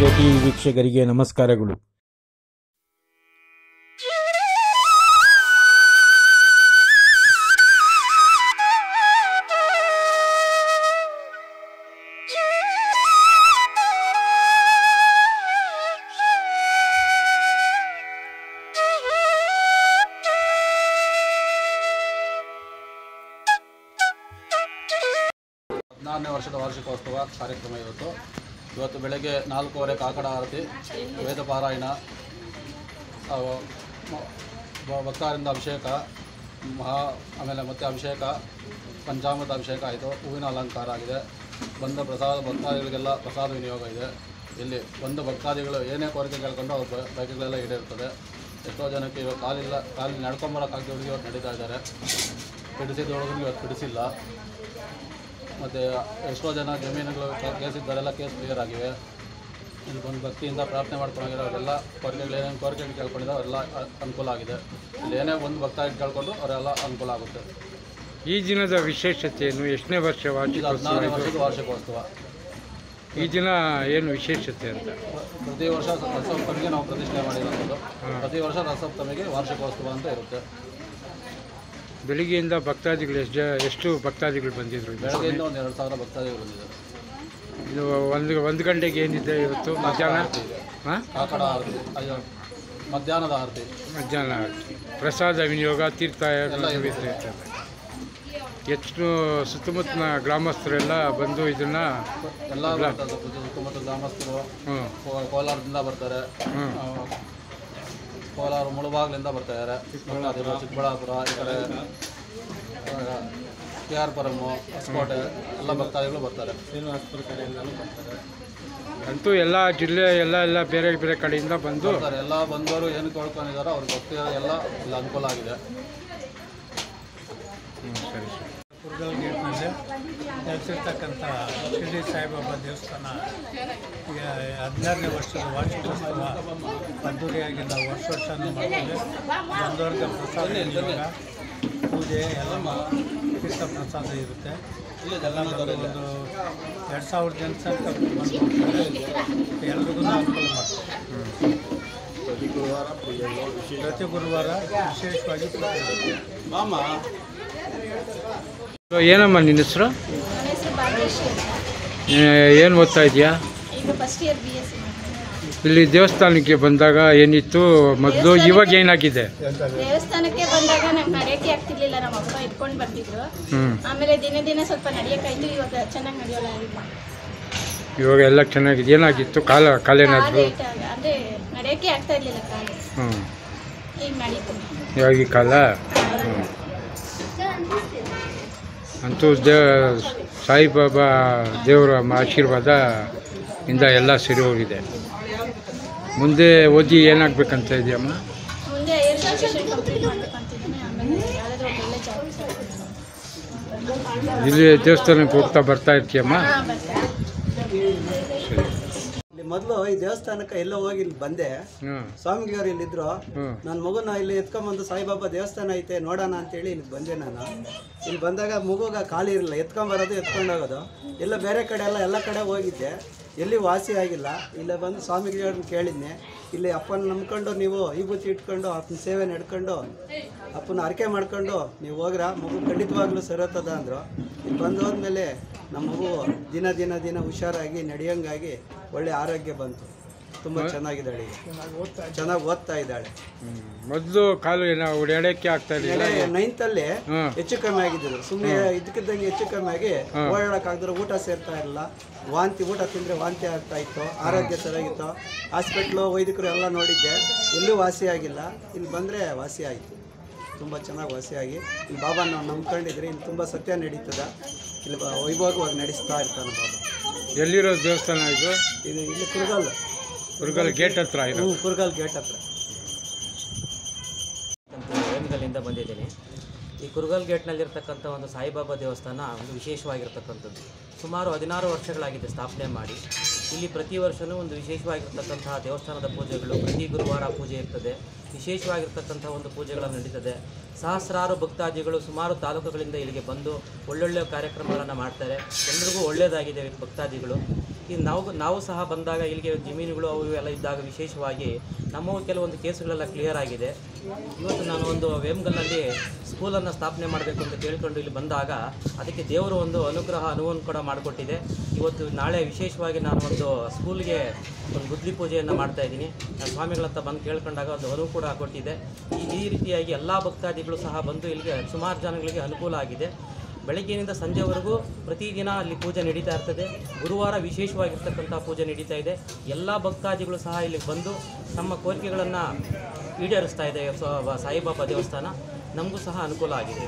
ವಿಜಯ TV ವೀಕ್ಷಕರಿಗೆ ನಮಸ್ಕಾರಗಳು. ಹದಿನಾರನೇ ವರ್ಷದ ವಾರ್ಷಿಕೋತ್ಸವ ಕಾರ್ಯಕ್ರಮ ಇವತ್ತು ಬೆಳಗ್ಗೆ 4:15 ಕಾಕಡ ಆರತಿ, ವೇದ ಪಾರಾಯಣ, ಭಕ್ತಾರಿಂದ ಅಭಿಷೇಕ, ಆಮೇಲೆ ಮತ್ತೆ ಅಭಿಷೇಕ, ಪಂಚಾಮೃತ ಅಭಿಷೇಕ ಆಯಿತು. ಹೂವಿನ ಅಲಂಕಾರ ಆಗಿದೆ. ಬಂದ ಭಕ್ತಾದಿಗಳಿಗೆಲ್ಲ ಪ್ರಸಾದ ವಿನಿಯೋಗ ಇದೆ. ಇಲ್ಲಿ ಬಂದ ಭಕ್ತಾದಿಗಳು ಏನೇ ಕೋರಿಕೆ ಕೇಳ್ಕೊಂಡು ಅವ್ರ ಬಯಕೆಗಳೆಲ್ಲ ಈಡೇರ್ತದೆ. ಎಷ್ಟೋ ಜನಕ್ಕೆ ಇವಾಗ ಕಾಲಿಗೆ ನಡ್ಕೊಂಬರೋಕ್ಕಾಗದೆ ಹುಡುಗಿ ಇವತ್ತು ನಡೀತಾ ಇದ್ದಾರೆ. ಬಿಡಿಸಿದೊಳಗೆ ಇವತ್ತು ಬಿಡಿಸಿಲ್ಲ. ಮತ್ತು ಎಷ್ಟೋ ಜನ ಜಮೀನುಗಳು ಕೇಸಿದ್ದಾರೆಲ್ಲ ಕೇಸ್ ಕ್ಲಿಯರ್ ಆಗಿವೆ. ಇಲ್ಲಿ ಬಂದು ಭಕ್ತಿಯಿಂದ ಪ್ರಾರ್ಥನೆ ಮಾಡ್ಕೊಂಡಿರೋ ಅವರೆಲ್ಲ ಏನೇನು ಕೋರಿಕೆಗಳು ಕೇಳ್ಕೊಂಡಿದ್ದಾರೆ ಅವರೆಲ್ಲ ಅನುಕೂಲ ಆಗಿದೆ. ಇಲ್ಲಿ ಏನೇ ಒಂದು ಭಕ್ತಾಗಿ ಕೇಳ್ಕೊಂಡು ಅವರೆಲ್ಲ ಅನುಕೂಲ ಆಗುತ್ತೆ. ಈ ದಿನದ ವಿಶೇಷತೆಯನ್ನು ಎಷ್ಟನೇ ವರ್ಷ? 14ನೇ ವರ್ಷದ ವಾರ್ಷಿಕೋತ್ಸವ. ಈ ದಿನ ಏನು ವಿಶೇಷತೆ ಅಂತ? ಪ್ರತಿ ವರ್ಷ ರಥಸಪ್ತಮಿಗೆ ನಾವು ಪ್ರತಿಷ್ಠೆ ಮಾಡಿರೋದು. ಪ್ರತಿ ವರ್ಷ ರಥಸಪ್ತಮಿಗೆ ವಾರ್ಷಿಕೋತ್ಸವ ಅಂತ ಇರುತ್ತೆ. ಬೆಳಿಗ್ಗೆಯಿಂದ ಭಕ್ತಾದಿಗಳು ಎಷ್ಟು ಭಕ್ತಾದಿಗಳು ಬಂದಿದ್ರು? ಬೆಳಗ್ಗೆಯಿಂದ ಒಂದು 2,000 ಭಕ್ತಾದಿಗಳು ಬಂದಿದ್ದಾರೆ. ಇದು ಒಂದು ಗಂಟೆಗೆ ಏನಿದೆ ಇವತ್ತು? ಮಧ್ಯಾಹ್ನ ಕಾಕಡ ಆರತಿ, ಮಧ್ಯಾಹ್ನದ ಆರತಿ, ಮಧ್ಯಾಹ್ನ ಆರತಿ, ಪ್ರಸಾದ ವಿನಿಯೋಗ, ತೀರ್ಥ ಇರ್ತದೆ. ಎಷ್ಟು ಸುತ್ತಮುತ್ತಲಿನ ಗ್ರಾಮಸ್ಥರೆಲ್ಲ ಬಂದು ಇದನ್ನ ಎಲ್ಲ ಸುತ್ತಮುತ್ತ ಗ್ರಾಮಸ್ಥರು ಕೋಲಾರದಿಂದ ಬರ್ತಾರೆ. ಕೋಲಾರ ಮುಳಬಾಗ್ಲಿಂದ ಬರ್ತಾಯಿದ್ದಾರೆ. ಚಿಕ್ಕಬಳ್ಳಾಪುರ, ಈ ಕಡೆ KR ಪುರಮ್ಮು, ಹೊಸಕೋಟೆ ಎಲ್ಲ ಭಕ್ತಾದಿಗಳು ಬರ್ತಾರೆ. ಶ್ರೀನಿವಾಸಪುರ ಕಡೆಯಿಂದಲೂ ಬರ್ತಾರೆ. ಅಂತೂ ಎಲ್ಲ ಜಿಲ್ಲೆ ಎಲ್ಲ ಬೇರೆ ಬೇರೆ ಕಡೆಯಿಂದ ಬಂದು ಬರ್ತಾರೆ. ಎಲ್ಲ ಬಂದವರು ಏನು ಕೇಳ್ಕೊಂಡಿದ್ದಾರೋ ಅವ್ರಿಗೆ ಗೊತ್ತಿರೋ ಎಲ್ಲ ಇಲ್ಲ ಅನುಕೂಲ ಆಗಿದೆ. ಸರಿ. ಕುರ್ಗಲ್ ಗೇಟ್ನಲ್ಲಿ ನೆಲೆಸಿರ್ತಕ್ಕಂಥ ಶಿರ್ಡಿ ಸಾಯಿಬಾಬಾ ದೇವಸ್ಥಾನ 14ನೇ ವರ್ಷದ ವಾರ್ಷಿಕೋತ್ಸವ ಅದ್ದೂರಿಯಾಗಿ ನಾವು ವರ್ಷನೂ ಮಾಡ್ತೇವೆ. ಬಂದವರ್ಗ ಪ್ರಸಾದ ವಿನಿಯೋಗ, ಪೂಜೆ ಎಲ್ಲ ತೀರ್ಥ ಪ್ರಸಾದ ಇರುತ್ತೆ. ಎಲ್ಲ ಒಂದು 2,000 ಜನ ಎಲ್ರಿಗೂ ಅನುಕೂಲ ಮಾಡ್ತೀವಿ. ಪ್ರತಿ ಗುರುವಾರ ವಿಶೇಷವಾಗಿ ಏನಮ್ಮ ನಿನ್ನ ಹೆಸರು? ಏನು ಓದ್ತಾ ಇದೆಯಾ? ಇಲ್ಲಿ ದೇವಸ್ಥಾನಕ್ಕೆ ಬಂದಾಗ ಏನಿತ್ತು ಮೊದಲು, ಇವಾಗ ಏನಾಗಿದೆ? ದೇವಸ್ಥಾನಕ್ಕೆ ಬಂದಾಗ ನಂಗೆ ನಡೆಯಕ್ಕೆ ಆಗ್ತಿರ್ಲಿಲ್ಲ. ನಮ್ಮ ಅಪ್ಪ ಇಟ್ಕೊಂಡು ಬರ್ತಿದ್ರು. ಆಮೇಲೆ ದಿನ ಸ್ವಲ್ಪ ನಡೆಯಕ್ಕಾಯ್ತು. ಇವಾಗ ಚೆನ್ನಾಗಿ ನಡೆಯೋಲ್ಲ. ಇವಾಗ ಎಲ್ಲ ಚೆನ್ನಾಗಿದೆ. ಏನಾಗಿತ್ತು? ಕಾಲೇನಾದ್ರು ಅಂದ್ರೆ ನಡೆಯಕ್ಕೆ ಆಗ್ತಾ ಇರ್ಲಿಲ್ಲ ಕಾಲು. ಈಗ ನಡೀತು ಇವಾಗ ಈ ಕಾಲ. ಅಂತೂ ಸಾಯಿಬಾಬಾ ದೇವರ ಆಶೀರ್ವಾದ ಇಂದ ಎಲ್ಲ ಸರಿ ಹೋಗಿದೆ. ಮುಂದೆ ಓದಿ ಏನಾಗಬೇಕಂತ ಇದೆಯಮ್ಮ? ಮುಂದೆ ಎಜುಕೇಷನ್ ಕಂಪ್ಲೀಟ್ ಮಾಡ್ಬೇಕಂತಿದ್ದೀನಿ. ಆಮೇಲೆ ಯಾವುದಾದ್ರೂ ಒಳ್ಳೆ ಜಾಬ್. ಇಲ್ಲಿ ದೇವಸ್ಥಾನಕ್ಕೆ ಹೋಗ್ತಾ ಬರ್ತಾ ಇರ್ತೀಯಮ್ಮ? ಸರಿ. ಮೊದಲು ಈ ದೇವಸ್ಥಾನಕ್ಕೆ ಎಲ್ಲೋ ಹೋಗಿ ಇಲ್ಲಿ ಬಂದೆ. ಸ್ವಾಮಿಗಳವ್ರು ಇಲ್ಲಿದ್ರು. ನನ್ನ ಮಗುನ ಇಲ್ಲಿ ಎತ್ಕೊಂಬಂದು ಸಾಯಿಬಾಬಾ ದೇವಸ್ಥಾನ ಐತೆ ನೋಡೋಣ ಅಂತೇಳಿ ಇಲ್ಲಿ ಬಂದೆ. ನಾನು ಇಲ್ಲಿ ಬಂದಾಗ ಮಗುಗ ಖಾಲಿ ಇರಲಿಲ್ಲ. ಎತ್ಕೊಂಬರೋದು ಎತ್ಕೊಂಡೋಗೋದು. ಎಲ್ಲ ಬೇರೆ ಕಡೆ ಎಲ್ಲ ಕಡೆ ಹೋಗಿದ್ದೆ, ಎಲ್ಲಿ ವಾಸಿ ಆಗಿಲ್ಲ. ಇಲ್ಲ ಬಂದು ಸ್ವಾಮಿಗಳವ್ರನ್ನ ಕೇಳಿದ್ನೆ. ಇಲ್ಲಿ ಅಪ್ಪನ ನಂಬ್ಕೊಂಡು ನೀವು ಈ ಬುತ್ತಿ ಇಟ್ಕೊಂಡು ಅಪ್ಪನ ಸೇವೆ ನಡ್ಕೊಂಡು ಅಪ್ಪನ ಅರಕೆ ಮಾಡ್ಕೊಂಡು ನೀವು ಹೋಗ್ರ ಮಗು ಖಂಡಿತವಾಗ್ಲೂ ಸರೋತದ ಅಂದರು. ಇಲ್ಲಿ ಬಂದು ಹೋದ್ಮೇಲೆ ನಮ್ಮ ಮಗು ದಿನ ಹುಷಾರಾಗಿ ನಡೆಯಂಗಾಗಿ ಒಳ್ಳೆ ಆರೋಗ್ಯ ಬಂತು. ತುಂಬ ಚೆನ್ನಾಗಿದ್ದಾಳೆ, ಚೆನ್ನಾಗಿ ಓದ್ತಾ ಇದ್ದಾಳೆ. ಮೊದಲು ಕಾಲು ಏನೋ ಓಡಾಡಕ್ಕೆ ಆಗ್ತಾ ಇರಲಿಲ್ಲ. 9th ಹೆಚ್ಚು ಕಮ್ಮಿ ಆಗಿದ್ರು. ಸುಮ್ಮನೆ ಇದಕ್ಕಿದ್ದಂಗೆ ಹೆಚ್ಚು ಕಮ್ಮಿ ಆಗಿ ಓಡಾಡೋಕ್ಕಾಗದ್ರೆ ಊಟ ಸೇರ್ತಾ ಇರಲಿಲ್ಲ. ಊಟ ತಿಂದರೆ ವಾಂತಿ ಆಗ್ತಾ ಇತ್ತು. ಆರೋಗ್ಯ ಸರಿಯಾಗಿತ್ತು. ಹಾಸ್ಪಿಟ್ಲು ವೈದ್ಯಕರು ಎಲ್ಲ ನೋಡಿದ್ದೆ, ಎಲ್ಲೂ ವಾಸಿ ಆಗಿಲ್ಲ. ಇಲ್ಲಿ ಬಂದರೆ ವಾಸಿ ಆಯಿತು. ತುಂಬ ಚೆನ್ನಾಗಿ ವಾಸಿಯಾಗಿ ಇಲ್ಲಿ ಬಾಬಾ ನಾವು ನಂಬ್ಕೊಂಡಿದ್ರೆ ಇಲ್ಲಿ ತುಂಬ ಸತ್ಯ ನಡೀತದ. ಇಲ್ಲಿ ವೈಭವವಾಗಿ ನಡೆಸ್ತಾ ಇರ್ತಾನೆ ಬಾಬಾ. ಎಲ್ಲಿರೋ ದೇವಸ್ಥಾನ ಇದು? ಇಲ್ಲಿ ಕುರ್ಗಲ್ ಗೇಟ್ ಹತ್ರ ಇದೆ. ಕುರ್ಗಲ್ ಗೇಟ್ ಹತ್ರ. ವೇಮಗಲ್ಲಿಂದ ಬಂದಿದ್ದೀನಿ. ಈ ಕುರ್ಗಲ್ ಗೇಟ್ನಲ್ಲಿರ್ತಕ್ಕಂಥ ಒಂದು ಸಾಯಿಬಾಬಾ ದೇವಸ್ಥಾನ ಒಂದು ವಿಶೇಷವಾಗಿರ್ತಕ್ಕಂಥದ್ದು. ಸುಮಾರು 16 ವರ್ಷಗಳಾಗಿದೆ ಸ್ಥಾಪನೆ ಮಾಡಿ. ಇಲ್ಲಿ ಪ್ರತಿ ವರ್ಷವೂ ಒಂದು ವಿಶೇಷವಾಗಿರ್ತಕ್ಕಂತಹ ದೇವಸ್ಥಾನದ ಪೂಜೆಗಳು, ಪ್ರತಿ ಗುರುವಾರ ಪೂಜೆ ಇರ್ತದೆ. ವಿಶೇಷವಾಗಿರ್ತಕ್ಕಂಥ ಒಂದು ಪೂಜೆಗಳನ್ನು ನಡೀತದೆ. ಸಹಸ್ರಾರು ಭಕ್ತಾದಿಗಳು ಸುಮಾರು ತಾಲೂಕುಗಳಿಂದ ಇಲ್ಲಿಗೆ ಬಂದು ಒಳ್ಳೊಳ್ಳೆ ಕಾರ್ಯಕ್ರಮಗಳನ್ನು ಮಾಡ್ತಾರೆ. ಎಲ್ರಿಗೂ ಒಳ್ಳೆಯದಾಗಿದೆ ಭಕ್ತಾದಿಗಳು. ಈ ನಾವು ಸಹ ಬಂದಾಗ ಇಲ್ಲಿಗೆ ಜಮೀನುಗಳು ಅವು ಎಲ್ಲ ಇದ್ದಾಗ ವಿಶೇಷವಾಗಿ ನಮ್ಮವು ಕೆಲವೊಂದು ಕೇಸುಗಳೆಲ್ಲ ಕ್ಲಿಯರ್ ಆಗಿದೆ. ಇವತ್ತು ನಾನು ಒಂದು ವೇಮಗಲ್ನಲ್ಲಿ ಸ್ಕೂಲನ್ನು ಸ್ಥಾಪನೆ ಮಾಡಬೇಕು ಅಂತ ಕೇಳಿಕೊಂಡು ಇಲ್ಲಿ ಬಂದಾಗ ಅದಕ್ಕೆ ದೇವರು ಒಂದು ಅನುವನ್ನು ಕೂಡ ಮಾಡಿಕೊಟ್ಟಿದೆ. ಇವತ್ತು ನಾಳೆ ವಿಶೇಷವಾಗಿ ನಾನು ಒಂದು ಸ್ಕೂಲ್ಗೆ ಒಂದು ಗುದ್ಲಿ ಪೂಜೆಯನ್ನು ಮಾಡ್ತಾಯಿದ್ದೀನಿ. ನಾನು ಸ್ವಾಮಿಗಳಂತ ಬಂದು ಕೇಳ್ಕೊಂಡಾಗ ಒಂದು ಅನುವು ಕೂಡ ಕೊಟ್ಟಿದೆ. ಈ ರೀತಿಯಾಗಿ ಎಲ್ಲ ಭಕ್ತಾದಿಗಳು ಸಹ ಬಂದು ಇಲ್ಲಿಗೆ ಸುಮಾರು ಜನಗಳಿಗೆ ಅನುಕೂಲ ಆಗಿದೆ. ಬೆಳಗ್ಗಿನಿಂದ ಸಂಜೆವರೆಗೂ ಪ್ರತಿದಿನ ಅಲ್ಲಿ ಪೂಜೆ ನಡೀತಾ ಇರ್ತದೆ. ಗುರುವಾರ ವಿಶೇಷವಾಗಿರ್ತಕ್ಕಂಥ ಪೂಜೆ ನಡೀತಾ ಇದೆ. ಎಲ್ಲ ಭಕ್ತಾದಿಗಳು ಸಹ ಇಲ್ಲಿಗೆ ಬಂದು ತಮ್ಮ ಕೋರಿಕೆಗಳನ್ನು ಈಡೇರಿಸ್ತಾ ಇದೆ ಸಾಯಿಬಾಬಾ ದೇವಸ್ಥಾನ. ನಮಗೂ ಸಹ ಅನುಕೂಲ ಆಗಿದೆ.